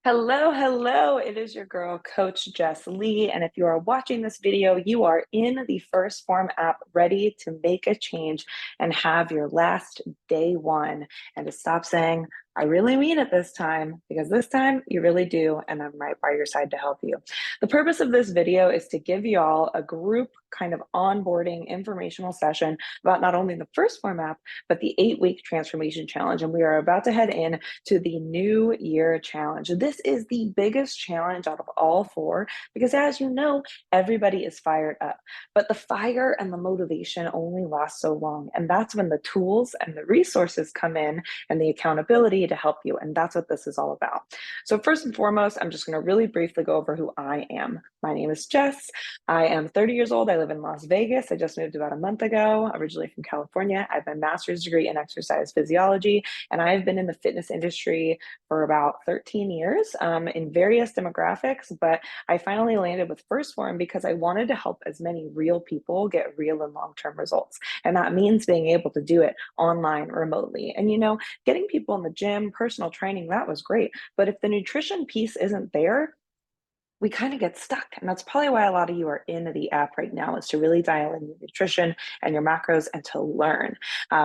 Hello, hello. It is your girl, Coach Jess Lee. And if you are watching this video, you are in the First Form app ready to make a change and have your last day one. And to stop saying, I really mean it this time, because this time you really do. And I'm right by your side to help you. The purpose of this video is to give you all a group kind of onboarding informational session about not only the First Form app, but the 8-week transformation challenge. And we are about to head in to the New Year Challenge. This is the biggest challenge out of all four because, as you know, everybody is fired up. But the fire and the motivation only last so long. And that's when the tools and the resources come in and the accountability to help you. And that's what this is all about. So, first and foremost, I'm just going to really briefly go over who I am. My name is Jess. I am 30 years old. I live in Las Vegas. I just moved about a month ago, originally from California. I have a master's degree in exercise physiology, and I've been in the fitness industry for about 13 years in various demographics. But I finally landed with First Form because I wanted to help as many real people get real and long-term results. And that means being able to do it online, remotely. And, getting people in the gym, personal training, that was great. But if the nutrition piece isn't there, we kind of get stuck. And that's probably why a lot of you are in the app right now, is to really dial in your nutrition and your macros and to learn.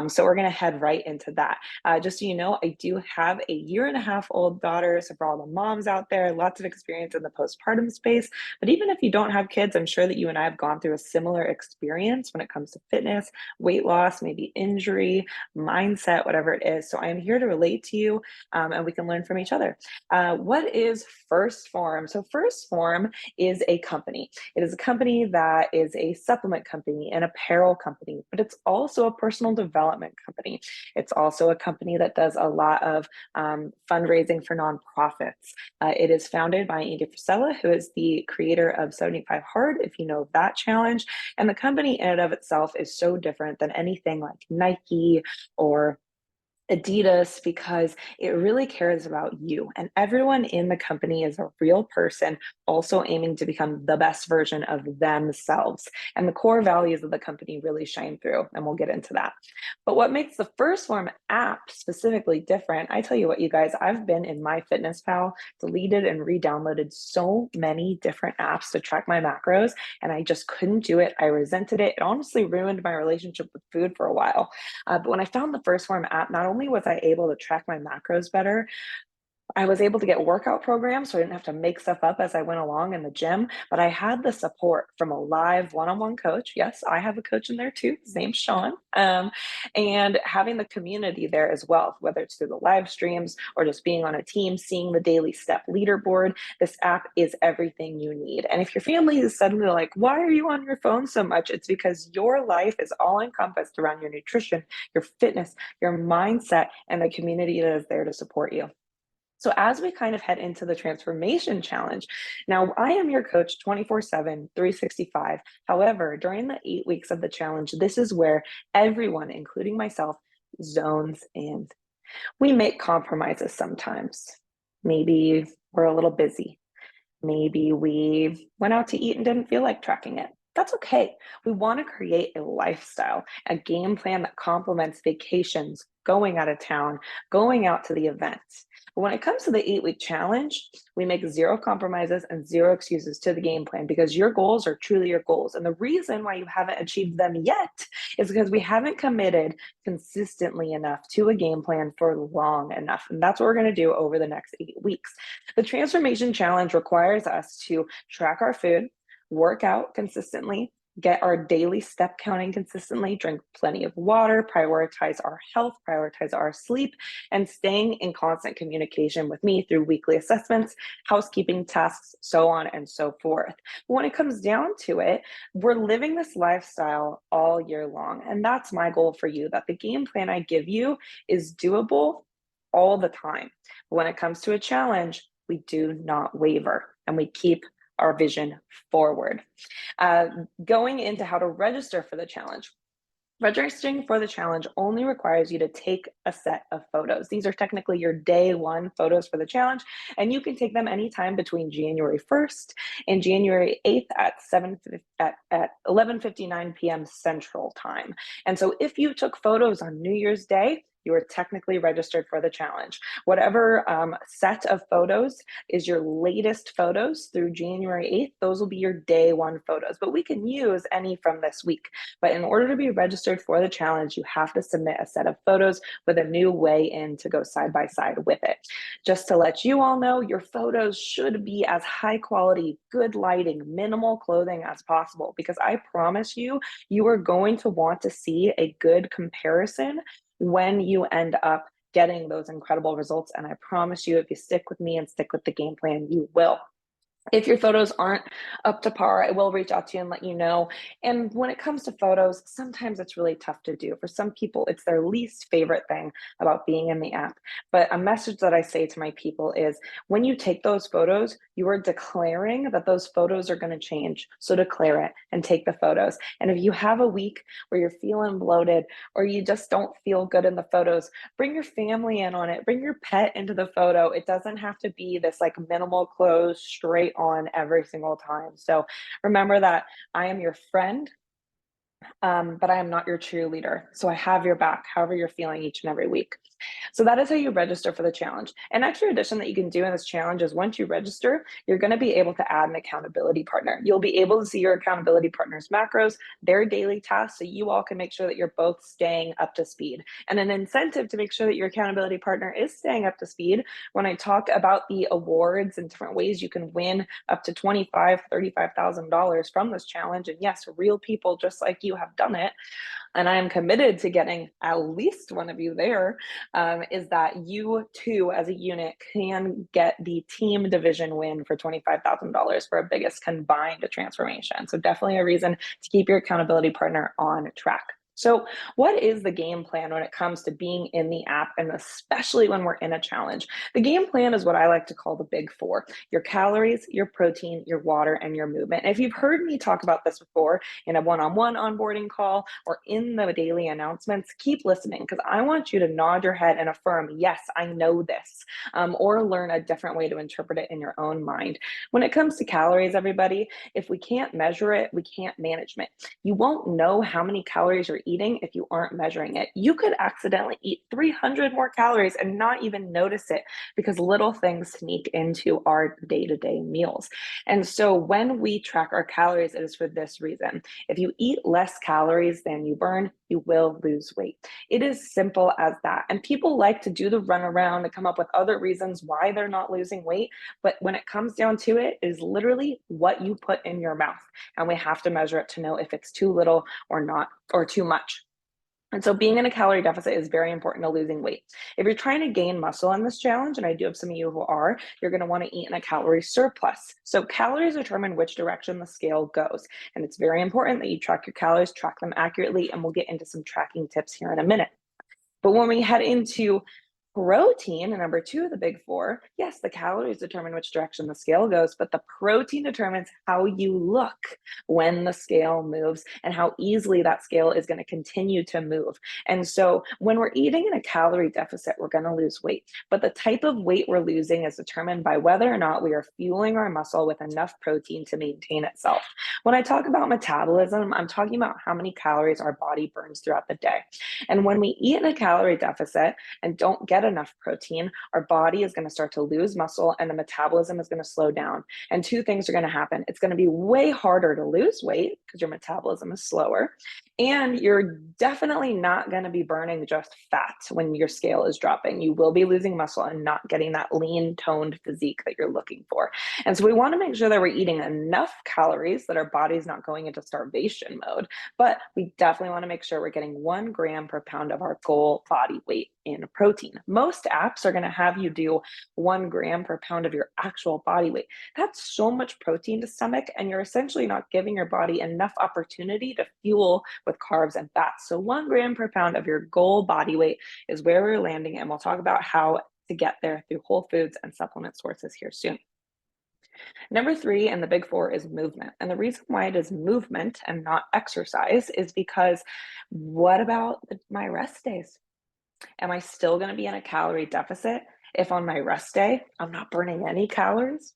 So we're going to head right into that. Just so you know, I do have a 1.5-year-old daughter. So for all the moms out there, lots of experience in the postpartum space. But even if you don't have kids, I'm sure that you and I have gone through a similar experience when it comes to fitness, weight loss, maybe injury, mindset, whatever it is. So I am here to relate to you, and we can learn from each other. What is First Form? So First Form is a company. It is a company that is a supplement company, an apparel company, but it's also a personal development company. It's also a company that does a lot of fundraising for nonprofits. It is founded by Andy Frisella, who is the creator of 75 Hard, if you know of that challenge. And the company in and of itself is so different than anything like Nike or Adidas, because it really cares about you. And everyone in the company is a real person, also aiming to become the best version of themselves. And the core values of the company really shine through, and we'll get into that. But what makes the First Form app specifically different, I tell you what, you guys, I've been in MyFitnessPal, deleted and re-downloaded so many different apps to track my macros, and I just couldn't do it. I resented it. It honestly ruined my relationship with food for a while. But when I found the First Form app, not only was I able to track my macros better, I was able to get workout programs, so I didn't have to make stuff up as I went along in the gym, but I had the support from a live one-on-one coach. Yes, I have a coach in there too. His name's Sean. And having the community there as well, whether it's through the live streams or just being on a team, seeing the daily step leaderboard, this app is everything you need. And if your family is suddenly like, why are you on your phone so much? It's because your life is all encompassed around your nutrition, your fitness, your mindset, and the community that is there to support you. So as we kind of head into the transformation challenge, now I am your coach 24/7, 365. However, during the 8 weeks of the challenge, this is where everyone, including myself, zones in. We make compromises sometimes. Maybe we're a little busy. Maybe we went out to eat and didn't feel like tracking it. That's okay. We want to create a lifestyle, a game plan that complements vacations, going out of town, going out to the events. But when it comes to the 8-week challenge, we make zero compromises and zero excuses to the game plan because your goals are truly your goals. And the reason why you haven't achieved them yet is because we haven't committed consistently enough to a game plan for long enough. And that's what we're going to do over the next 8 weeks. The transformation challenge requires us to track our food, work out consistently, get our daily step counting consistently, drink plenty of water, prioritize our health, prioritize our sleep, and staying in constant communication with me through weekly assessments, housekeeping tasks, so on and so forth. But when it comes down to it, we're living this lifestyle all year long. And that's my goal for you, that the game plan I give you is doable all the time. But when it comes to a challenge, we do not waver and we keep our vision forward. Going into how to register for the challenge. Registering for the challenge only requires you to take a set of photos. These are technically your day one photos for the challenge, and you can take them anytime between January 1st and January 8th at 11:59 p.m. Central Time. And so if you took photos on New Year's Day, you are technically registered for the challenge. Whatever set of photos is your latest photos through January 8th, those will be your day one photos, but we can use any from this week. But in order to be registered for the challenge, you have to submit a set of photos with a new weigh in to go side by side with it. Just to let you all know, your photos should be as high quality, good lighting, minimal clothing as possible, because I promise you, you are going to want to see a good comparison when you end up getting those incredible results. And I promise you, if you stick with me and stick with the game plan, you will. If your photos aren't up to par, I will reach out to you and let you know. And when it comes to photos, sometimes it's really tough to do. For some people, it's their least favorite thing about being in the app. But a message that I say to my people is when you take those photos, you are declaring that those photos are going to change. So declare it and take the photos. And if you have a week where you're feeling bloated or you just don't feel good in the photos, bring your family in on it. Bring your pet into the photo. It doesn't have to be this like minimal clothes, straight on every single time. So remember that I am your friend, but I am not your cheerleader. So I have your back, however you're feeling each and every week. So that is how you register for the challenge. An extra addition that you can do in this challenge is once you register, you're going to be able to add an accountability partner. You'll be able to see your accountability partner's macros, their daily tasks, so you all can make sure that you're both staying up to speed. And an incentive to make sure that your accountability partner is staying up to speed, when I talk about the awards and different ways you can win up to $25,000, $35,000 from this challenge, and yes, real people just like you have done it, and I am committed to getting at least one of you there, is that you too, as a unit, can get the team division win for $25,000 for a biggest combined transformation. So definitely a reason to keep your accountability partner on track. So what is the game plan when it comes to being in the app, and especially when we're in a challenge? The game plan is what I like to call the big four: your calories, your protein, your water, and your movement. And if you've heard me talk about this before in a one-on-one onboarding call or in the daily announcements, keep listening, because I want you to nod your head and affirm, yes, I know this, or learn a different way to interpret it in your own mind. When it comes to calories, everybody, if we can't measure it, we can't manage it. You won't know how many calories you're eating if you aren't measuring it. You could accidentally eat 300 more calories and not even notice it, because little things sneak into our day-to-day meals. And so when we track our calories, it is for this reason. If you eat less calories than you burn, you will lose weight. It is simple as that. And people like to do the runaround and come up with other reasons why they're not losing weight. But when it comes down to it, it is literally what you put in your mouth. And we have to measure it to know if it's too little or not, or too much. And so being in a calorie deficit is very important to losing weight. If you're trying to gain muscle in this challenge, and I do have some of you who are, you're going to want to eat in a calorie surplus. So calories determine which direction the scale goes. And it's very important that you track your calories, track them accurately, and we'll get into some tracking tips here in a minute. But when we head into protein, and number two of the big four, yes, the calories determine which direction the scale goes, but the protein determines how you look when the scale moves and how easily that scale is going to continue to move. And so when we're eating in a calorie deficit, we're going to lose weight. But the type of weight we're losing is determined by whether or not we are fueling our muscle with enough protein to maintain itself. When I talk about metabolism, I'm talking about how many calories our body burns throughout the day. And when we eat in a calorie deficit and don't get enough protein, our body is going to start to lose muscle and the metabolism is going to slow down. And two things are going to happen. It's going to be way harder to lose weight because your metabolism is slower. And you're definitely not going to be burning just fat when your scale is dropping. You will be losing muscle and not getting that lean, toned physique that you're looking for. And so we want to make sure that we're eating enough calories that our body's not going into starvation mode. But we definitely want to make sure we're getting 1 gram per pound of our goal body weight in protein. Most apps are going to have you do 1 gram per pound of your actual body weight. That's so much protein to stomach, and you're essentially not giving your body enough opportunity to fuel with carbs and fats. So 1 gram per pound of your goal body weight is where we're landing, and we'll talk about how to get there through whole foods and supplement sources here soon. Number three in the big four is movement. And the reason why it is movement and not exercise is because what about my rest days? Am I still going to be in a calorie deficit if on my rest day I'm not burning any calories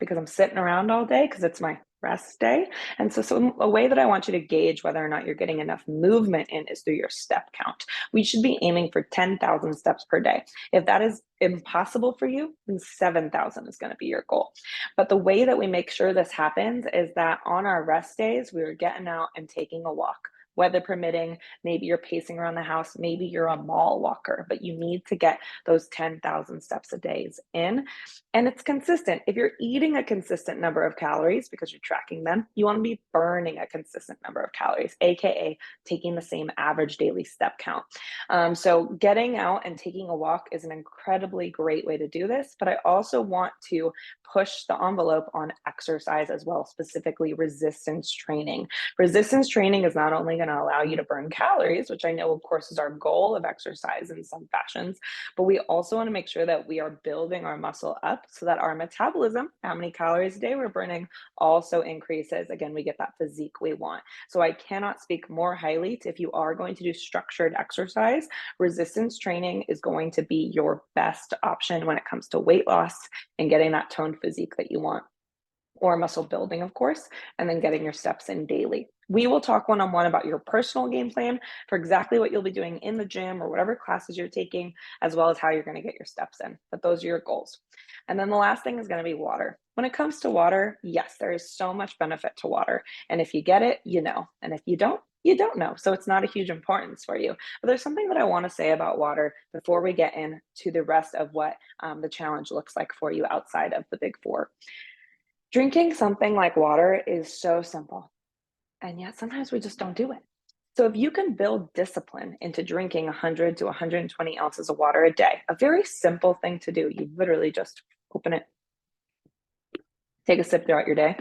because I'm sitting around all day because it's my rest day. And so a way that I want you to gauge whether or not you're getting enough movement in is through your step count. We should be aiming for 10,000 steps per day. If that is impossible for you, then 7,000 is going to be your goal. But the way that we make sure this happens is that on our rest days, we are getting out and taking a walk. Weather permitting, maybe you're pacing around the house, maybe you're a mall walker, but you need to get those 10,000 steps a day in. And it's consistent. If you're eating a consistent number of calories because you're tracking them, you want to be burning a consistent number of calories, AKA taking the same average daily step count. So getting out and taking a walk is an incredibly great way to do this, but I also want to push the envelope on exercise as well, specifically resistance training. Resistance training is not only going to allow you to burn calories, which I know, of course, is our goal of exercise in some fashions, but we also want to make sure that we are building our muscle up so that our metabolism, how many calories a day we're burning, also increases. Again, we get that physique we want. So I cannot speak more highly to if you are going to do structured exercise, resistance training is going to be your best option when it comes to weight loss and getting that toned physique that you want, or muscle building, of course, and then getting your steps in daily. We will talk one-on-one about your personal game plan for exactly what you'll be doing in the gym or whatever classes you're taking, as well as how you're going to get your steps in. But those are your goals. And then the last thing is going to be water. When it comes to water, yes, there is so much benefit to water. And if you get it, you know. And if you don't know. So it's not a huge importance for you. But there's something that I want to say about water before we get into the rest of what the challenge looks like for you outside of the big four. Drinking something like water is so simple, and yet sometimes we just don't do it. So if you can build discipline into drinking 100 to 120 ounces of water a day, a very simple thing to do, you literally just open it, take a sip throughout your day.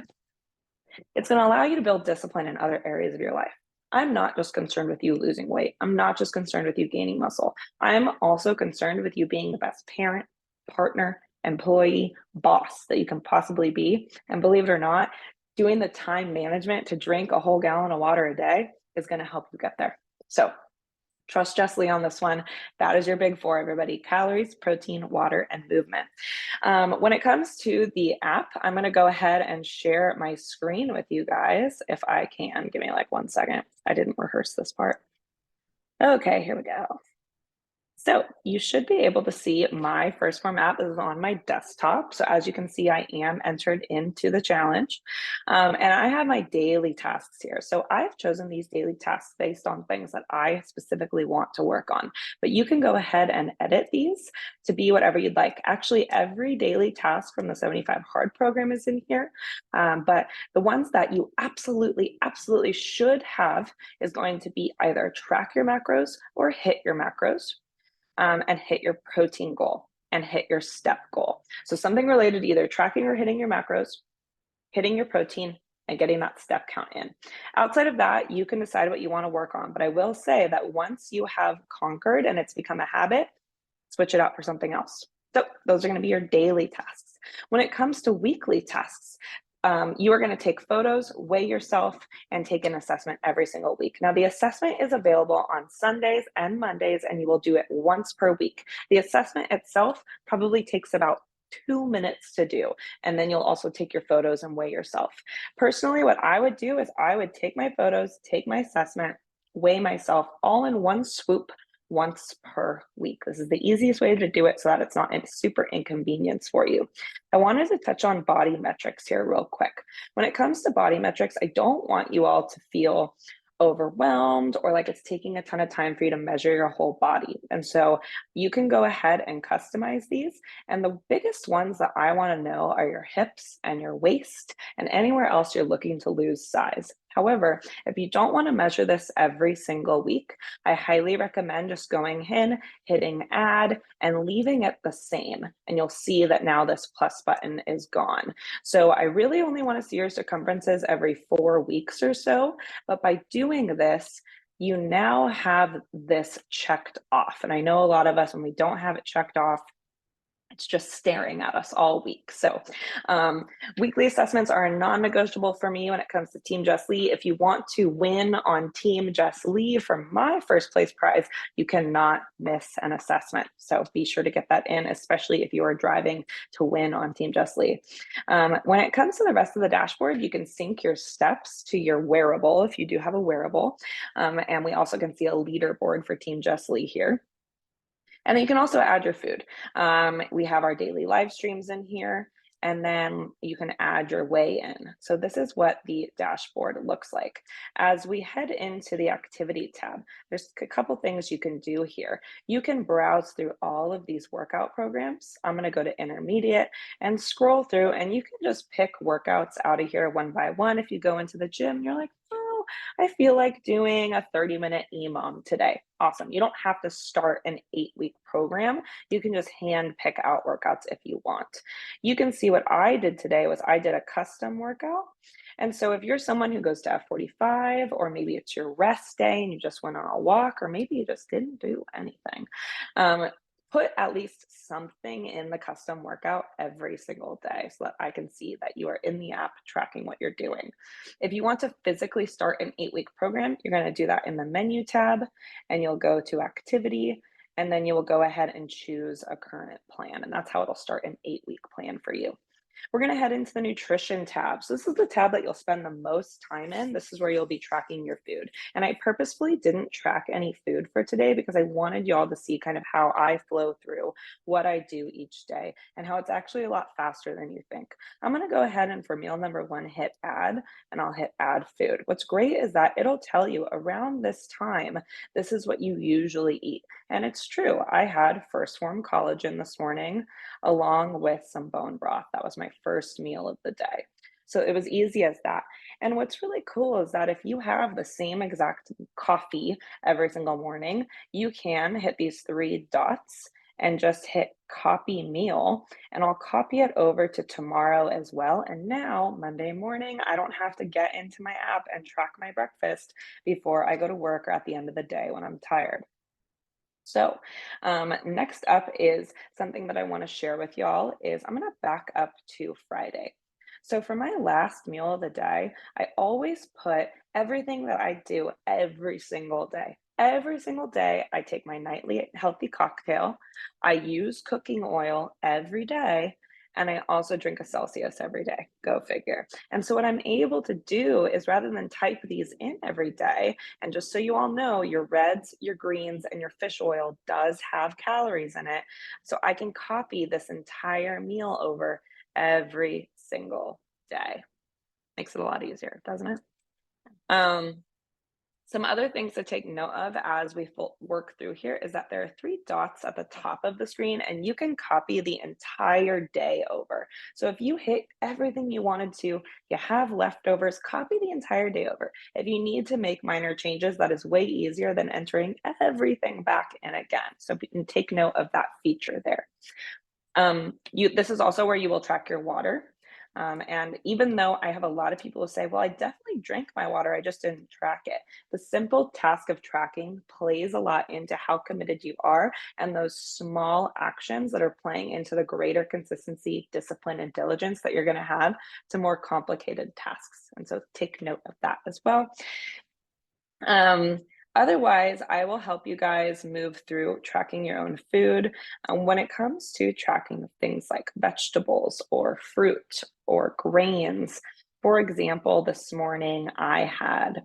It's going to allow you to build discipline in other areas of your life. I'm not just concerned with you losing weight. I'm not just concerned with you gaining muscle. I'm also concerned with you being the best parent, partner, employee, boss that you can possibly be. And believe it or not, doing the time management to drink a whole gallon of water a day is going to help you get there. So trust Jess Lee on this one. That is your big four, everybody: calories, protein, water, and movement. When it comes to the app, I'm going to go ahead and share my screen with you guys if I can. Give me like 1 second. I didn't rehearse this part. Okay, here we go. So you should be able to see my TransPHORM app is on my desktop. So as you can see, I am entered into the challenge, and I have my daily tasks here. So I've chosen these daily tasks based on things that I specifically want to work on, but you can go ahead and edit these to be whatever you'd like. Actually, every daily task from the 75 Hard program is in here, but the ones that you absolutely should have is going to be either track your macros or hit your macros. And hit your protein goal and hit your step goal. So something related to either tracking or hitting your macros, hitting your protein, and getting that step count in. Outside of that, you can decide what you want to work on. But I will say that once you have conquered and it's become a habit, switch it out for something else. So those are going to be your daily tasks. When it comes to weekly tasks, you are going to take photos, weigh yourself, and take an assessment every single week. Now, the assessment is available on Sundays and Mondays, and you will do it once per week. The assessment itself probably takes about 2 minutes to do, and then you'll also take your photos and weigh yourself. Personally, what I would do is I would take my photos, take my assessment, weigh myself all in one swoop once per week. This is the easiest way to do it so that it's not a super inconvenience for you. I wanted to touch on body metrics here real quick. When it comes to body metrics, I don't want you all to feel overwhelmed or like it's taking a ton of time for you to measure your whole body. And so you can go ahead and customize these. And the biggest ones that I want to know are your hips and your waist and anywhere else you're looking to lose size. However, if you don't want to measure this every single week, I highly recommend just going in, hitting add, and leaving it the same. And you'll see that now this plus button is gone. So I really only want to see your circumferences every 4 weeks or so. But by doing this, you now have this checked off. And I know a lot of us, when we don't have it checked off, it it's just staring at us all week. So weekly assessments are a non-negotiable for me when it comes to Team Jess Lee. If you want to win on Team Jess Lee for my first place prize, you cannot miss an assessment. So be sure to get that in, especially if you are driving to win on Team Jess Lee. When it comes to the rest of the dashboard, you can sync your steps to your wearable if you do have a wearable. And we also can see a leaderboard for Team Jess Lee here. And then you can also add your food. We have our daily live streams in here, and then you can add your weigh in. So this is what the dashboard looks like. As we head into the activity tab, there's a couple things you can do here. You can browse through all of these workout programs. I'm gonna go to intermediate and scroll through, and you can just pick workouts out of here one by one. If you go into the gym, you're like, oh, I feel like doing a 30-minute EMOM today. Awesome. You don't have to start an 8-week program. You can just hand pick out workouts if you want. You can see what I did today was I did a custom workout. And so if you're someone who goes to F45, or maybe it's your rest day and you just went on a walk, or maybe you just didn't do anything, put at least something in the custom workout every single day so that I can see that you are in the app tracking what you're doing. If you want to physically start an 8-week program, you're going to do that in the menu tab, and you'll go to activity, and then you will go ahead and choose a current plan. And that's how it'll start an 8-week plan for you. We're going to head into the nutrition tab. So this is the tab that you'll spend the most time in. This is where you'll be tracking your food. And I purposefully didn't track any food for today because I wanted y'all to see kind of how I flow through what I do each day and how it's actually a lot faster than you think. I'm going to go ahead and for meal number 1, hit add, and I'll hit add food. What's great is that it'll tell you around this time, this is what you usually eat. And it's true. I had Phorm collagen this morning along with some bone broth. That was my first meal of the day. So it was easy as that. And what's really cool is that if you have the same exact coffee every single morning, you can hit these 3 dots and just hit copy meal, and I'll copy it over to tomorrow as well. And now Monday morning, I don't have to get into my app and track my breakfast before I go to work or at the end of the day when I'm tired. So next up is something that I want to share with y'all is I'm going to back up to Friday. So for my last meal of the day, I always put everything that I do every single day. Every single day, I take my nightly healthy cocktail. I use cooking oil every day. And I also drink a Celsius every day. Go figure. And so what I'm able to do is rather than type these in every day, and just so you all know, your reds, your greens, and your fish oil does have calories in it. So I can copy this entire meal over every single day. Makes it a lot easier, doesn't it? Some other things to take note of as we work through here is that there are 3 dots at the top of the screen, and you can copy the entire day over. So if you hit everything you wanted to, you have leftovers, copy the entire day over. If you need to make minor changes, that is way easier than entering everything back in again. So you can take note of that feature there. This is also where you will track your water. And even though I have a lot of people who say, well, I definitely drank my water, I just didn't track it. The simple task of tracking plays a lot into how committed you are and those small actions that are playing into the greater consistency, discipline, and diligence that you're going to have to more complicated tasks. And so take note of that as well. Otherwise, I will help you guys move through tracking your own food. When it comes to tracking things like vegetables or fruit or grains, for example, this morning I had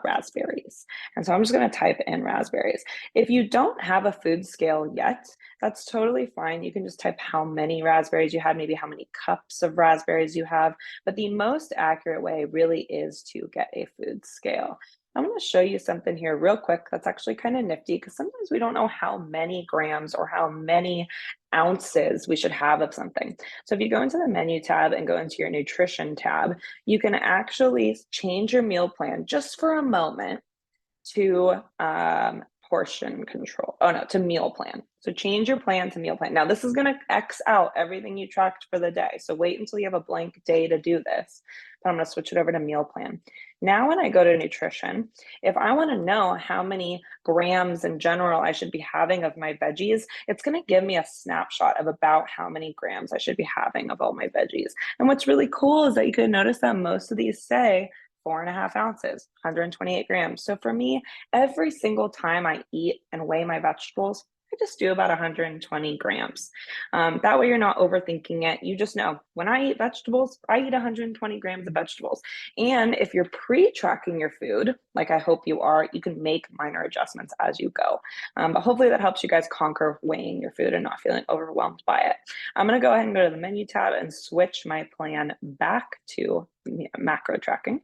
raspberries. And so I'm just going to type in raspberries. If you don't have a food scale yet, that's totally fine. You can just type how many raspberries you had, maybe how many cups of raspberries you have. But the most accurate way really is to get a food scale. I'm going to show you something here real quick that's actually kind of nifty because sometimes we don't know how many grams or how many ounces we should have of something. So if you go into the menu tab and go into your nutrition tab, you can actually change your meal plan just for a moment to portion control. Oh no, to meal plan. So change your plan to meal plan. Now this is gonna X out everything you tracked for the day. So wait until you have a blank day to do this. But I'm gonna switch it over to meal plan. Now when I go to nutrition, if I wanna know how many grams in general I should be having of my veggies, it's gonna give me a snapshot of about how many grams I should be having of all my veggies. And what's really cool is that you can notice that most of these say 4.5 ounces, 128 grams. So for me, every single time I eat and weigh my vegetables, I just do about 120 grams. That way you're not overthinking it. You just know when I eat vegetables, I eat 120 grams of vegetables. And if you're pre-tracking your food, like I hope you are, you can make minor adjustments as you go. But hopefully that helps you guys conquer weighing your food and not feeling overwhelmed by it. I'm gonna go ahead and go to the menu tab and switch my plan back to macro tracking.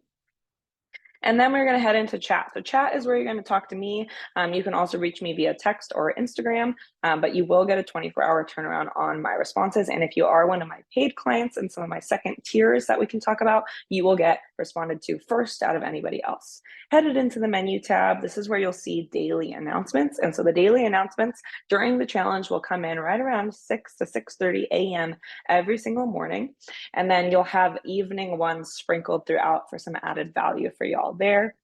And then we're going to head into chat. So chat is where you're going to talk to me. You can also reach me via text or Instagram, but you will get a 24-hour turnaround on my responses. And if you are one of my paid clients and some of my second tiers that we can talk about, you will get responded to first out of anybody else. Headed into the menu tab, this is where you'll see daily announcements. And so the daily announcements during the challenge will come in right around 6 to 6:30 a.m. every single morning. And then you'll have evening ones sprinkled throughout for some added value for y'all there.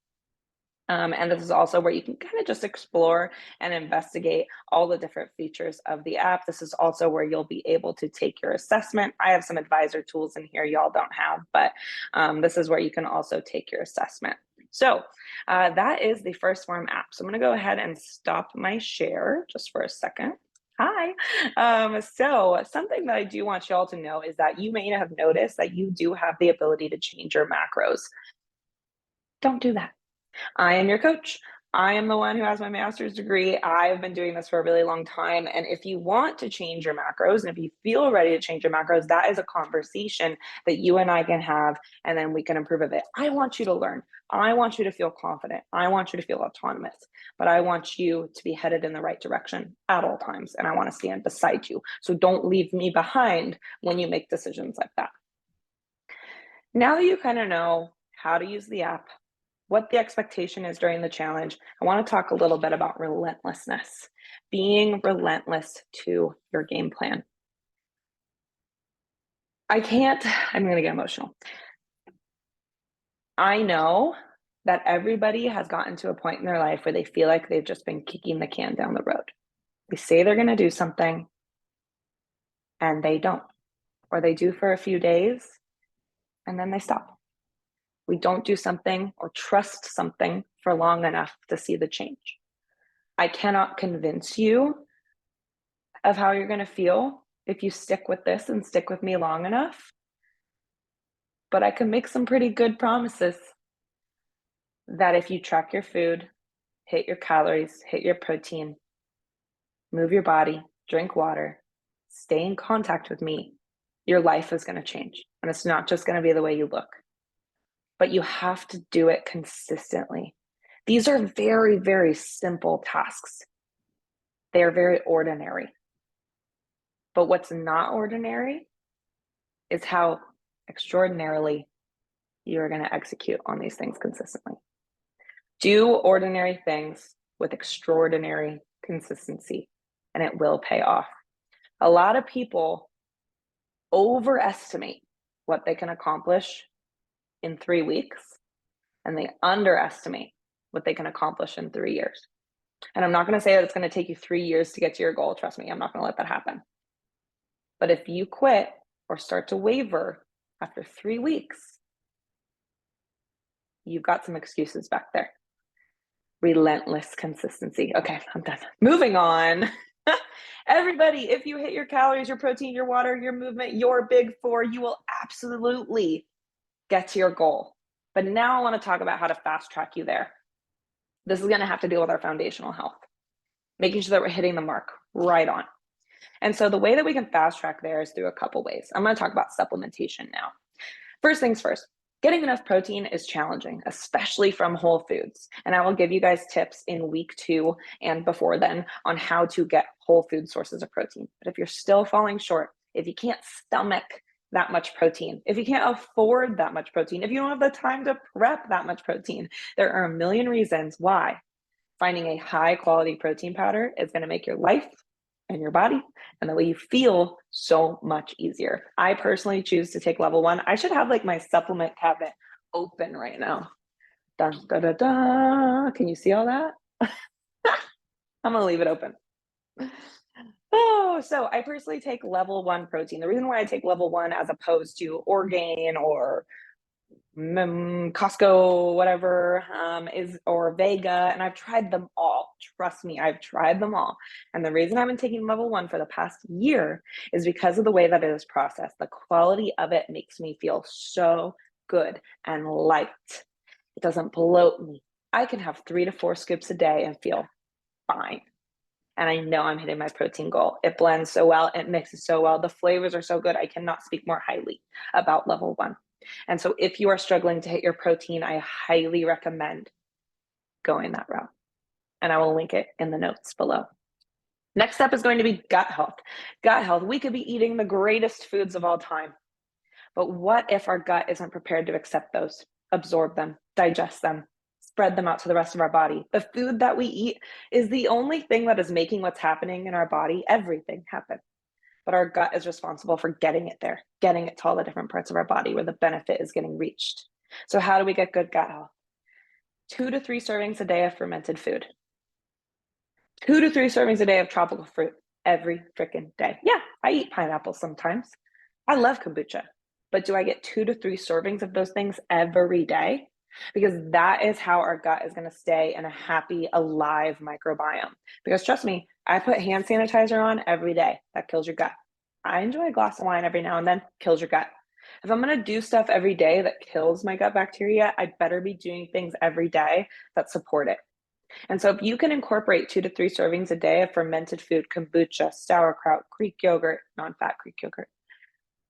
And this is also where you can kind of just explore and investigate all the different features of the app. This is also where you'll be able to take your assessment. I have some advisor tools in here y'all don't have, but this is where you can also take your assessment. So that is the First Phorm app. So I'm going to go ahead and stop my share just for a second. Hi. So something that I do want y'all to know is that you may have noticed that you do have the ability to change your macros. Don't do that. I am your coach. I am the one who has my master's degree. I've been doing this for a really long time. And if you want to change your macros, and if you feel ready to change your macros, that is a conversation that you and I can have, and then we can improve of it. I want you to learn. I want you to feel confident. I want you to feel autonomous, but I want you to be headed in the right direction at all times. And I want to stand beside you. So don't leave me behind when you make decisions like that. Now that you kind of know how to use the app, what the expectation is during the challenge, I want to talk a little bit about relentlessness, being relentless to your game plan. I'm going to get emotional. I know that everybody has gotten to a point in their life where they feel like they've just been kicking the can down the road. They say they're going to do something and they don't, or they do for a few days and then they stop. We don't do something or trust something for long enough to see the change. I cannot convince you of how you're going to feel if you stick with this and stick with me long enough, but I can make some pretty good promises that if you track your food, hit your calories, hit your protein, move your body, drink water, stay in contact with me, your life is going to change. And it's not just going to be the way you look, but you have to do it consistently. These are very, very simple tasks. They are very ordinary. But what's not ordinary is how extraordinarily you're going to execute on these things consistently. Do ordinary things with extraordinary consistency, and it will pay off. A lot of people overestimate what they can accomplish in 3 weeks, and they underestimate what they can accomplish in 3 years. And I'm not going to say that it's going to take you 3 years to get to your goal. Trust me, I'm not going to let that happen. But if you quit or start to waver after 3 weeks, you've got some excuses back there. Relentless consistency. Okay, I'm done. Moving on. Everybody, if you hit your calories, your protein, your water, your movement, your big four, you will absolutely get to your goal. But now I want to talk about how to fast track you there. This is going to have to deal with our foundational health, making sure that we're hitting the mark right on. And so the way that we can fast track there is through a couple ways. I'm going to talk about supplementation now. First things first, getting enough protein is challenging, especially from whole foods. And I will give you guys tips in week 2 and before then on how to get whole food sources of protein. But if you're still falling short, if you can't stomach that much protein, if you can't afford that much protein, if you don't have the time to prep that much protein, there are a million reasons why Finding a high quality protein powder is going to make your life and your body and the way you feel so much easier. I personally choose to take level 1. I should have like my supplement cabinet open right now. Dun, da, da, da. Can you see all that? I'm gonna leave it open. Oh, so I personally take level 1 protein. The reason why I take level 1 as opposed to Orgain or Costco, whatever, or Vega, and I've tried them all. Trust me, I've tried them all. And the reason I've been taking level 1 for the past year is because of the way that it is processed. The quality of it makes me feel so good and light. It doesn't bloat me. I can have 3 to 4 scoops a day and feel fine. And I know I'm hitting my protein goal. It blends so well, it mixes so well. The flavors are so good. I cannot speak more highly about level 1. And so if you are struggling to hit your protein, I highly recommend going that route. And I will link it in the notes below. Next up is going to be gut health. Gut health, we could be eating the greatest foods of all time. But what if our gut isn't prepared to accept those, absorb them, digest them, spread them out to the rest of our body? The food that we eat is the only thing that is making what's happening in our body, everything, happen. But our gut is responsible for getting it there, getting it to all the different parts of our body where the benefit is getting reached. So how do we get good gut health? 2 to 3 servings a day of fermented food. 2 to 3 servings a day of tropical fruit every freaking day. Yeah, I eat pineapples sometimes. I love kombucha. But do I get 2 to 3 servings of those things every day? Because that is how our gut is going to stay in a happy, alive microbiome. Because trust me, I put hand sanitizer on every day. That kills your gut. I enjoy a glass of wine every now and then, kills your gut. If I'm going to do stuff every day that kills my gut bacteria, I'd better be doing things every day that support it. And so if you can incorporate 2 to 3 servings a day of fermented food, kombucha, sauerkraut, Greek yogurt, non-fat Greek yogurt,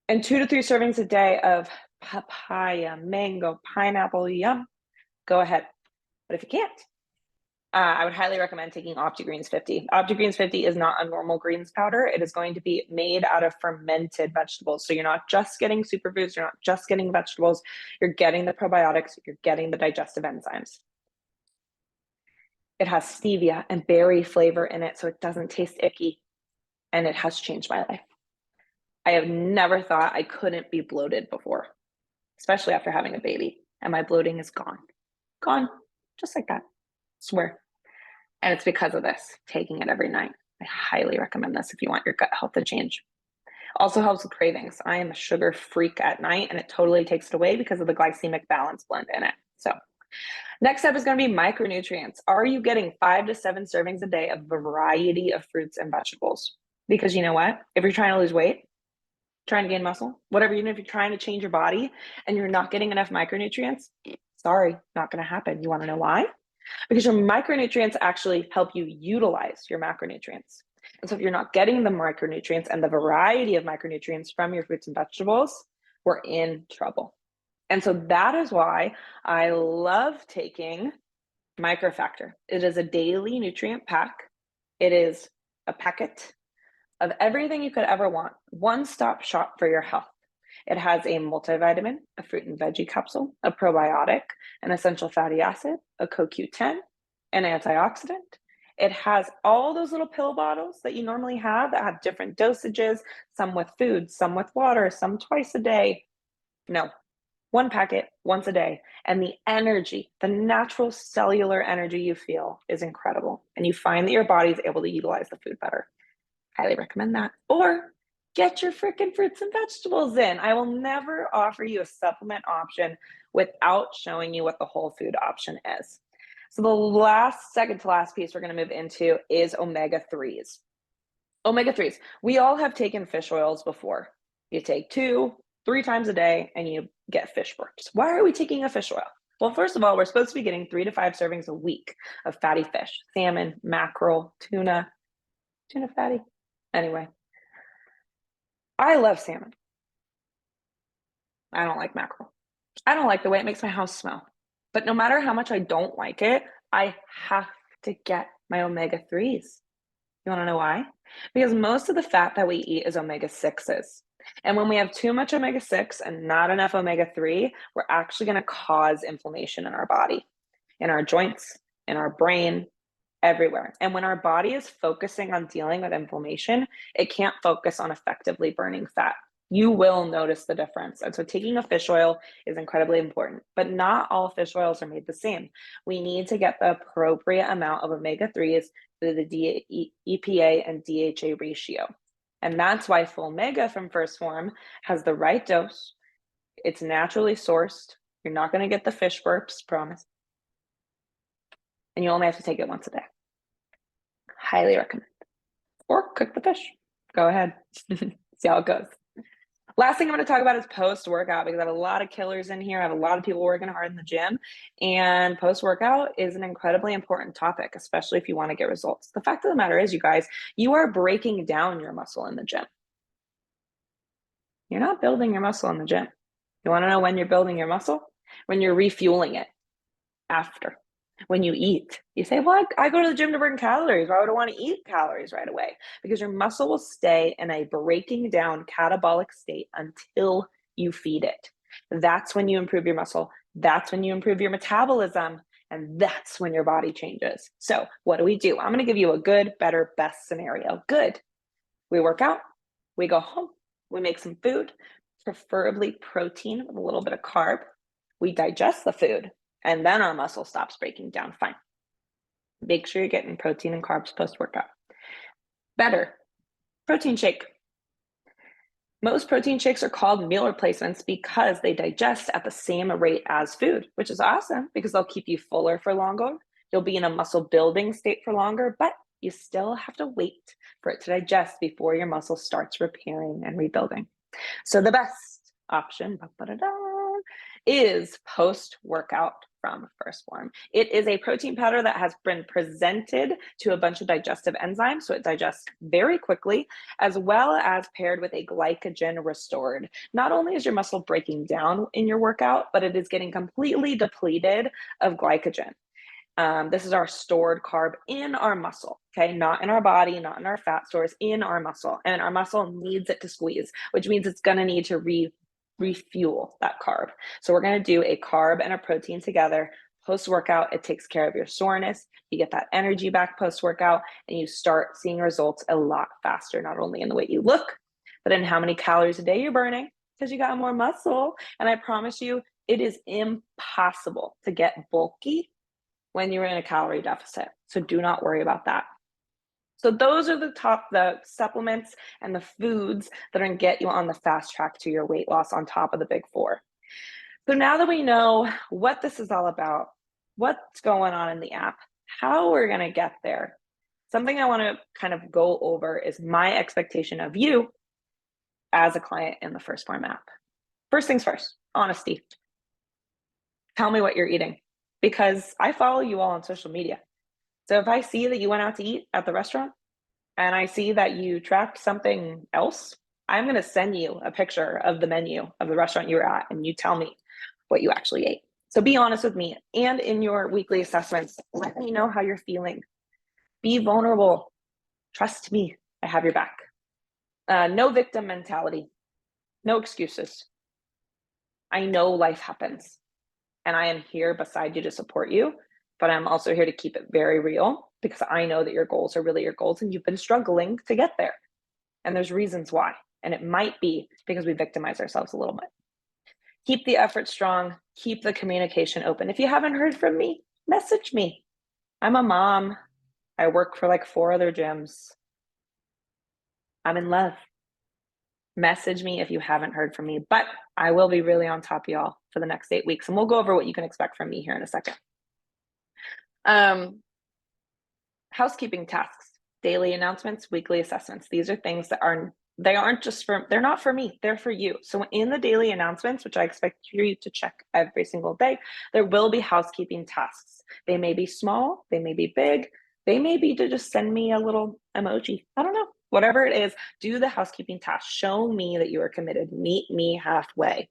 and 2 to 3 servings a day of papaya, mango, pineapple, yum, go ahead. But if you can't, I would highly recommend taking OptiGreens 50. OptiGreens 50 is not a normal greens powder. It is going to be made out of fermented vegetables. So you're not just getting superfoods, you're not just getting vegetables, you're getting the probiotics, you're getting the digestive enzymes. It has stevia and berry flavor in it, so it doesn't taste icky, and it has changed my life. I have never thought I couldn't be bloated before, especially after having a baby, and my bloating is gone. Gone, just like that, I swear. And it's because of this, taking it every night. I highly recommend this if you want your gut health to change. Also helps with cravings. I am a sugar freak at night, and it totally takes it away because of the glycemic balance blend in it. So next up is going to be micronutrients. Are you getting 5 to 7 servings a day of variety of fruits and vegetables? Because you know what? If you're trying to lose weight, trying to gain muscle, whatever, even if you're trying to change your body and you're not getting enough micronutrients, sorry, not going to happen. You want to know why? Because your micronutrients actually help you utilize your macronutrients. And so if you're not getting the micronutrients and the variety of micronutrients from your fruits and vegetables, we're in trouble. And so that is why I love taking Microfactor. It is a daily nutrient pack. It is a packet of everything you could ever want. One-stop shop for your health. It has a multivitamin, a fruit and veggie capsule, a probiotic, an essential fatty acid, a CoQ10, an antioxidant. It has all those little pill bottles that you normally have that have different dosages, some with food, some with water, some twice a day. No, one packet once a day. And the energy, the natural cellular energy you feel is incredible. And you find that your body is able to utilize the food better. Highly recommend that. Or get your freaking fruits and vegetables in. I will never offer you a supplement option without showing you what the whole food option is. So the second to last piece we're going to move into is omega-3s. Omega-3s. We all have taken fish oils before. You take 2, 3 times a day and you get fish burps. Why are we taking a fish oil? Well, first of all, we're supposed to be getting 3 to 5 servings a week of fatty fish, salmon, mackerel, tuna fatty. Anyway, I love salmon. I don't like mackerel. I don't like the way it makes my house smell. But no matter how much I don't like it, I have to get my omega-3s. You want to know why? Because most of the fat that we eat is omega-6s. And when we have too much omega-6 and not enough omega-3, we're actually going to cause inflammation in our body, in our joints, in our brain, everywhere. And when our body is focusing on dealing with inflammation, it can't focus on effectively burning fat. You will notice the difference. And so taking a fish oil is incredibly important, but not all fish oils are made the same. We need to get the appropriate amount of omega-3s through the EPA and DHA ratio. And that's why full omega from Phorm has the right dose. It's naturally sourced. You're not going to get the fish burps, promise. And you only have to take it once a day. Highly recommend. Or cook the fish. Go ahead. See how it goes. Last thing I'm going to talk about is post-workout, because I have a lot of killers in here. I have a lot of people working hard in the gym, and post-workout is an incredibly important topic, especially if you want to get results. The fact of the matter is, you guys, you are breaking down your muscle in the gym. You're not building your muscle in the gym. You want to know when you're building your muscle? When you're refueling it after. When you eat, you say, well, I go to the gym to burn calories. Why would I want to eat calories right away? Because your muscle will stay in a breaking down catabolic state until you feed it. That's when you improve your muscle. That's when you improve your metabolism. And that's when your body changes. So what do? I'm going to give you a good, better, best scenario. Good. We work out. We go home. We make some food, preferably protein with a little bit of carb. We digest the food. And then our muscle stops breaking down. Fine. Make sure you're getting protein and carbs post-workout. Better, protein shake. Most protein shakes are called meal replacements because they digest at the same rate as food, which is awesome because they'll keep you fuller for longer. You'll be in a muscle building state for longer, but you still have to wait for it to digest before your muscle starts repairing and rebuilding. So the best option is post-workout from Phorm. It is a protein powder that has been presented to a bunch of digestive enzymes, so it digests very quickly, as well as paired with a glycogen restored. Not only is your muscle breaking down in your workout, but it is getting completely depleted of glycogen. This is our stored carb in our muscle, okay? Not in our body, not in our fat stores, in our muscle. And our muscle needs it to squeeze, which means it's gonna need to refuel that carb. So we're going to do a carb and a protein together. Post-workout, it takes care of your soreness. You get that energy back post-workout, and you start seeing results a lot faster, not only in the way you look, but in how many calories a day you're burning, because you got more muscle. And I promise you, it is impossible to get bulky when you're in a calorie deficit. So do not worry about that. So those are the supplements and the foods that are going to get you on the fast track to your weight loss on top of the big four. So now that we know what this is all about, what's going on in the app, how we're going to get there, something I want to kind of go over is my expectation of you as a client in the Phorm app. First things first, honesty. Tell me what you're eating, because I follow you all on social media. So if I see that you went out to eat at the restaurant and I see that you tracked something else, I'm going to send you a picture of the menu of the restaurant you were at, and you tell me what you actually ate. So be honest with me, and in your weekly assessments, let me know how you're feeling. Be vulnerable. Trust me, I have your back. No victim mentality. No excuses. I know life happens, and I am here beside you to support you, but I'm also here to keep it very real, because I know that your goals are really your goals and you've been struggling to get there. And there's reasons why. And it might be because we victimize ourselves a little bit. Keep the effort strong. Keep the communication open. If you haven't heard from me, message me. I'm a mom. I work for like 4 other gyms. I'm in love. Message me if you haven't heard from me, but I will be really on top of y'all for the next 8 weeks. And we'll go over what you can expect from me here in a second. Housekeeping tasks, daily announcements, weekly assessments. These are things that they're not for me, they're for you. So in the daily announcements, which I expect you to check every single day, there will be housekeeping tasks. They may be small, they may be big, they may be to just send me a little emoji. I don't know, whatever it is, do the housekeeping task. Show me that you are committed. Meet me halfway.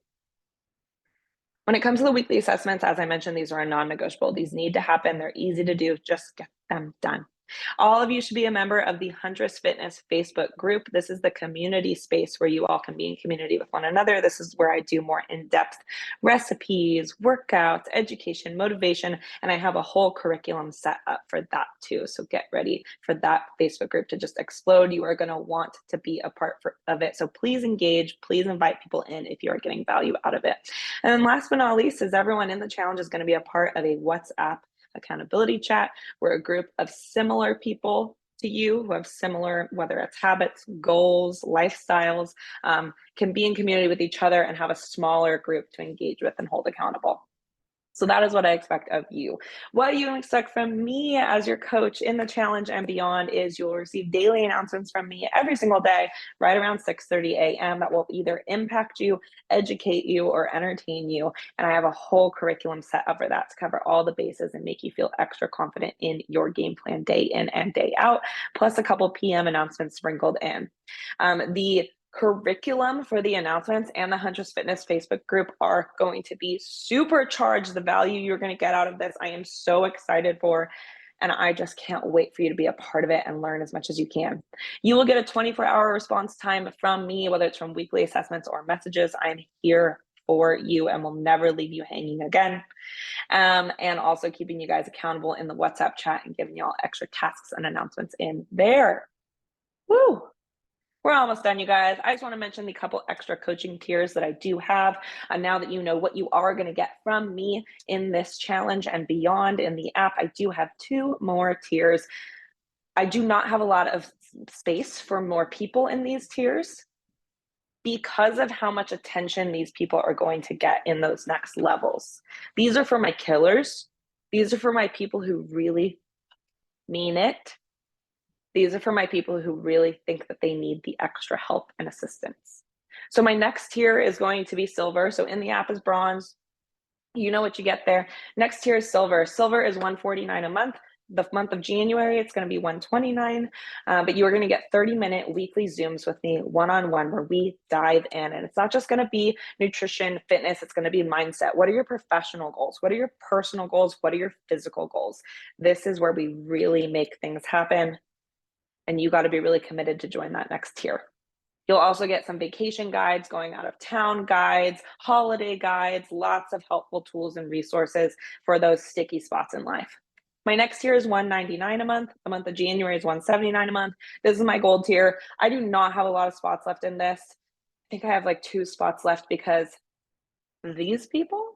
When it comes to the weekly assessments, as I mentioned, these are non-negotiable. These need to happen. They're easy to do. Just get them done. All of you should be a member of the Huntress Fitness Facebook group. This is the community space where you all can be in community with one another. This is where I do more in-depth recipes, workouts, education, motivation, and I have a whole curriculum set up for that too. So get ready for that Facebook group to just explode. You are going to want to be a part of it. So please engage, please invite people in if you are getting value out of it. And then last but not least is everyone in the challenge is going to be a part of a WhatsApp accountability chat. We're a group of similar people to you who have similar, whether it's habits, goals, lifestyles, can be in community with each other and have a smaller group to engage with and hold accountable. So that is what I expect of you. What you can expect from me as your coach in the challenge and beyond is you'll receive daily announcements from me every single day, right around 6:30 a.m. that will either impact you, educate you, or entertain you. And I have a whole curriculum set up for that to cover all the bases and make you feel extra confident in your game plan day in and day out, plus a couple PM announcements sprinkled in. The curriculum for the announcements and the Huntress Fitness Facebook group are going to be supercharged. The value you're going to get out of this, I am so excited for, and I just can't wait for you to be a part of it and learn as much as you can. You will get a 24-hour response time from me, whether it's from weekly assessments or messages. I'm here for you and will never leave you hanging again. And also keeping you guys accountable in the WhatsApp chat and giving you all extra tasks and announcements in there. Woo! We're almost done, you guys. I just want to mention the couple extra coaching tiers that I do have. Now that you know what you are going to get from me in this challenge and beyond in the app, I do have 2 more tiers. I do not have a lot of space for more people in these tiers because of how much attention these people are going to get in those next levels. These are for my killers. These are for my people who really mean it. These are for my people who really think that they need the extra help and assistance. So my next tier is going to be silver. So in the app is bronze. You know what you get there. Next tier is silver. Silver is $149 a month. The month of January, it's going to be $129, but you are going to get 30-minute weekly Zooms with me one-on-one where we dive in. And it's not just going to be nutrition, fitness, it's going to be mindset. What are your professional goals? What are your personal goals? What are your physical goals? This is where we really make things happen. And you got to be really committed to join that next tier. You'll also get some vacation guides, going out of town guides, holiday guides, lots of helpful tools and resources for those sticky spots in life. My next tier is $199 a month. The month of January is $179 a month. This is my gold tier. I do not have a lot of spots left in this. I think I have like 2 spots left because these people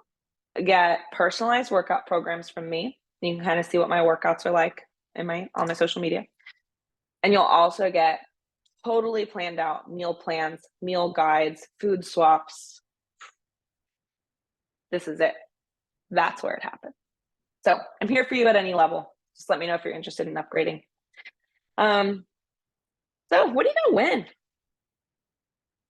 get personalized workout programs from me. You can kind of see what my workouts are like on my social media. And you'll also get totally planned out meal plans, meal guides, food swaps. This is it. That's where it happens. So I'm here for you at any level. Just let me know if you're interested in upgrading. So what are you gonna win?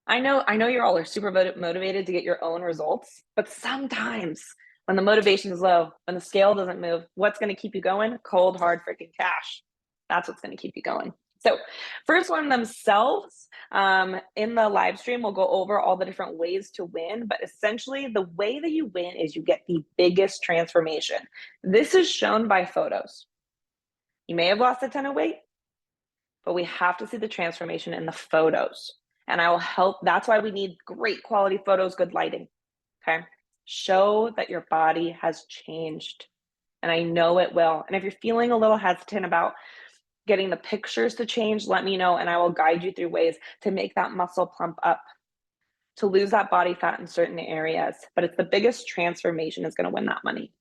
I know you all are super motivated to get your own results, but sometimes when the motivation is low, when the scale doesn't move, what's gonna keep you going? Cold, hard freaking cash. That's what's gonna keep you going. So first one themselves, in the live stream, we'll go over all the different ways to win, but essentially the way that you win is you get the biggest transformation. This is shown by photos. You may have lost a ton of weight, but we have to see the transformation in the photos. And I will help. That's why we need great quality photos, good lighting, okay? Show that your body has changed. And I know it will. And if you're feeling a little hesitant about getting the pictures to change, let me know and I will guide you through ways to make that muscle plump up, to lose that body fat in certain areas. But it's the biggest transformation is going to win that money.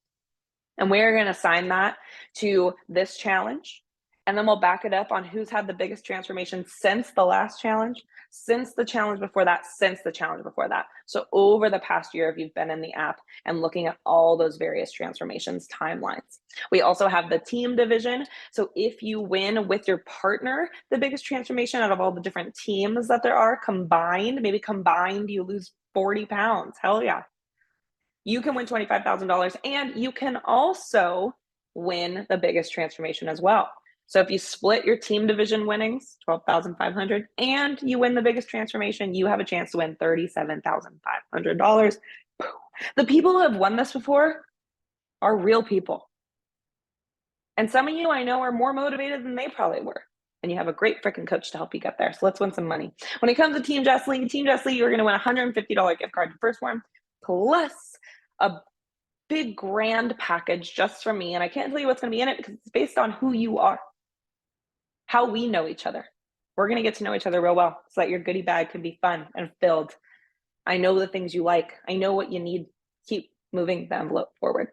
And we're going to assign that to this challenge. And then we'll back it up on who's had the biggest transformation since the last challenge, since the challenge before that, since the challenge before that. So over the past year, if you've been in the app and looking at all those various transformations timelines. We also have the team division. So if you win with your partner, the biggest transformation out of all the different teams that there are combined, maybe combined, you lose 40 pounds. Hell yeah. You can win $25,000 and you can also win the biggest transformation as well. So if you split your team division winnings, $12,500, and you win the biggest transformation, you have a chance to win $37,500. The people who have won this before are real people. And some of you I know are more motivated than they probably were. And you have a great freaking coach to help you get there. So let's win some money. When it comes to Team Jess Lee, you're going to win a $150 gift card to First Phorm, plus a big grand package just from me. And I can't tell you what's going to be in it because it's based on who you are, how we know each other. We're going to get to know each other real well so that your goodie bag can be fun and filled. I know the things you like. I know what you need. Keep moving the envelope forward.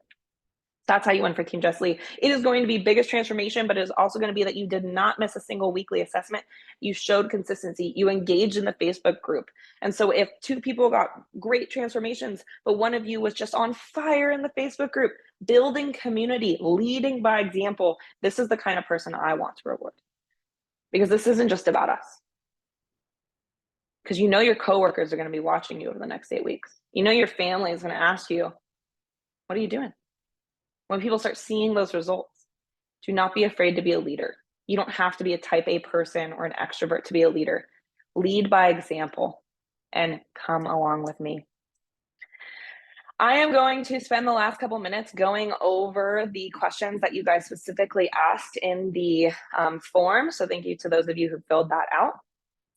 That's how you win for Team Jess Lee. It is going to be biggest transformation, but it is also going to be that you did not miss a single weekly assessment. You showed consistency. You engaged in the Facebook group. And so if 2 people got great transformations, but one of you was just on fire in the Facebook group, building community, leading by example, this is the kind of person I want to reward. Because this isn't just about us. Because you know your coworkers are going to be watching you over the next 8 weeks. You know your family is going to ask you, what are you doing? When people start seeing those results, do not be afraid to be a leader. You don't have to be a type A person or an extrovert to be a leader. Lead by example and come along with me. I am going to spend the last couple minutes going over the questions that you guys specifically asked in the form. So thank you to those of you who filled that out.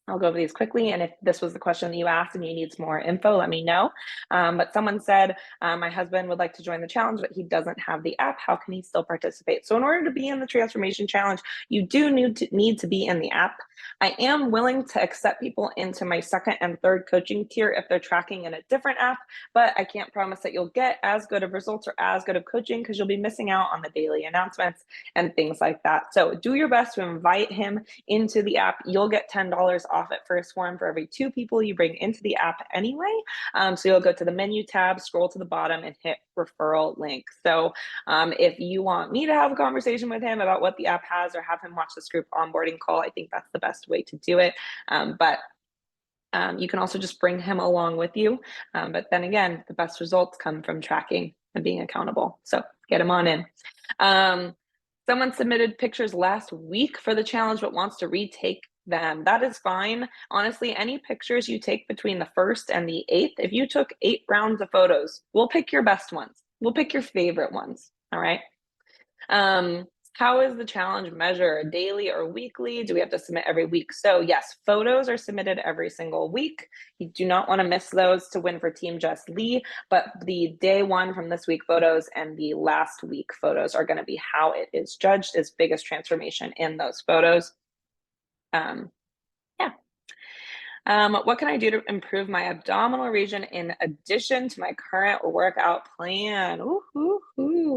I'll go over these quickly, and if this was the question that you asked and you need some more info, let me know. But someone said, my husband would like to join the challenge, but he doesn't have the app. How can he still participate? So in order to be in the Transformation Challenge, you do need to be in the app. I am willing to accept people into my second and third coaching tier if they're tracking in a different app, but I can't promise that you'll get as good of results or as good of coaching because you'll be missing out on the daily announcements and things like that. So do your best to invite him into the app. You'll get $10 off at First Phorm for every 2 people you bring into the app anyway. So you'll go to the menu tab, scroll to the bottom, and hit referral link. So if you want me to have a conversation with him about what the app has or have him watch this group onboarding call, I think that's the best way to do it. But you can also just bring him along with you. But then again, the best results come from tracking and being accountable. So get him on in. Someone submitted pictures last week for the challenge but wants to retake them. That is fine. Honestly, any pictures you take between the 1st and the 8th, if you took 8 rounds of photos, we'll pick your best ones. We'll pick your favorite ones. All right. How is the challenge measured? Daily or weekly? Do we have to submit every week? So yes, photos are submitted every single week. You do not want to miss those to win for Team Jess Lee, but the day 1 from this week photos and the last week photos are going to be how it is judged as biggest transformation in those photos. What can I do to improve my abdominal region in addition to my current workout plan?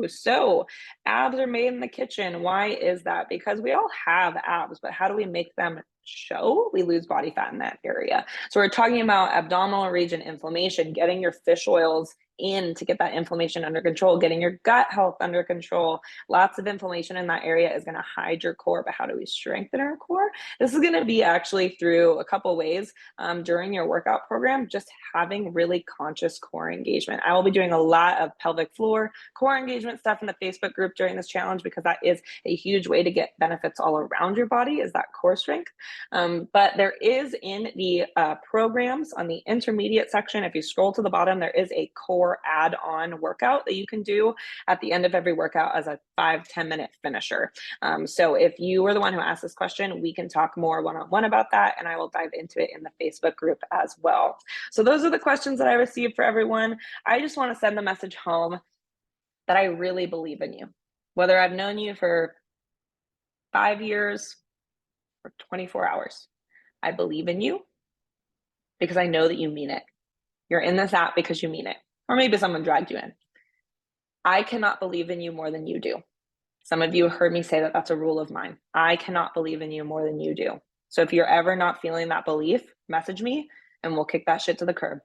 So abs are made in the kitchen. Why is that? Because we all have abs, but how do we make them show? We lose body fat in that area. So we're talking about abdominal region inflammation, getting your fish oils in to get that inflammation under control, getting your gut health under control. Lots of inflammation in that area is going to hide your core, but how do we strengthen our core? This is going to be actually through a couple ways during your workout program, just having really conscious core engagement. I will be doing a lot of pelvic floor core engagement stuff in the Facebook group during this challenge because that is a huge way to get benefits all around your body, is that core strength. But there is in the programs on the intermediate section, if you scroll to the bottom, there is a core add-on workout that you can do at the end of every workout as a 5-10 minute finisher. So if you were the one who asked this question, we can talk more one-on-one about that, and I will dive into it in the Facebook group as well. So those are the questions that I received for everyone. I just want to send the message home that I really believe in you. Whether I've known you for 5 years or 24 hours, I believe in you because I know that you mean it. You're in this app because you mean it. Or maybe someone dragged you in. I cannot believe in you more than you do. Some of you heard me say that that's a rule of mine. I cannot believe in you more than you do. So if you're ever not feeling that belief, message me and we'll kick that shit to the curb.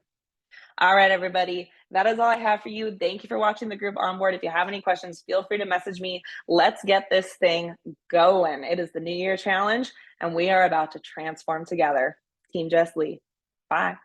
All right, everybody, that is all I have for you. Thank you for watching the group onboard. If you have any questions, feel free to message me. Let's get this thing going. It is the New Year challenge and we are about to transform together. Team Jess Lee. Bye.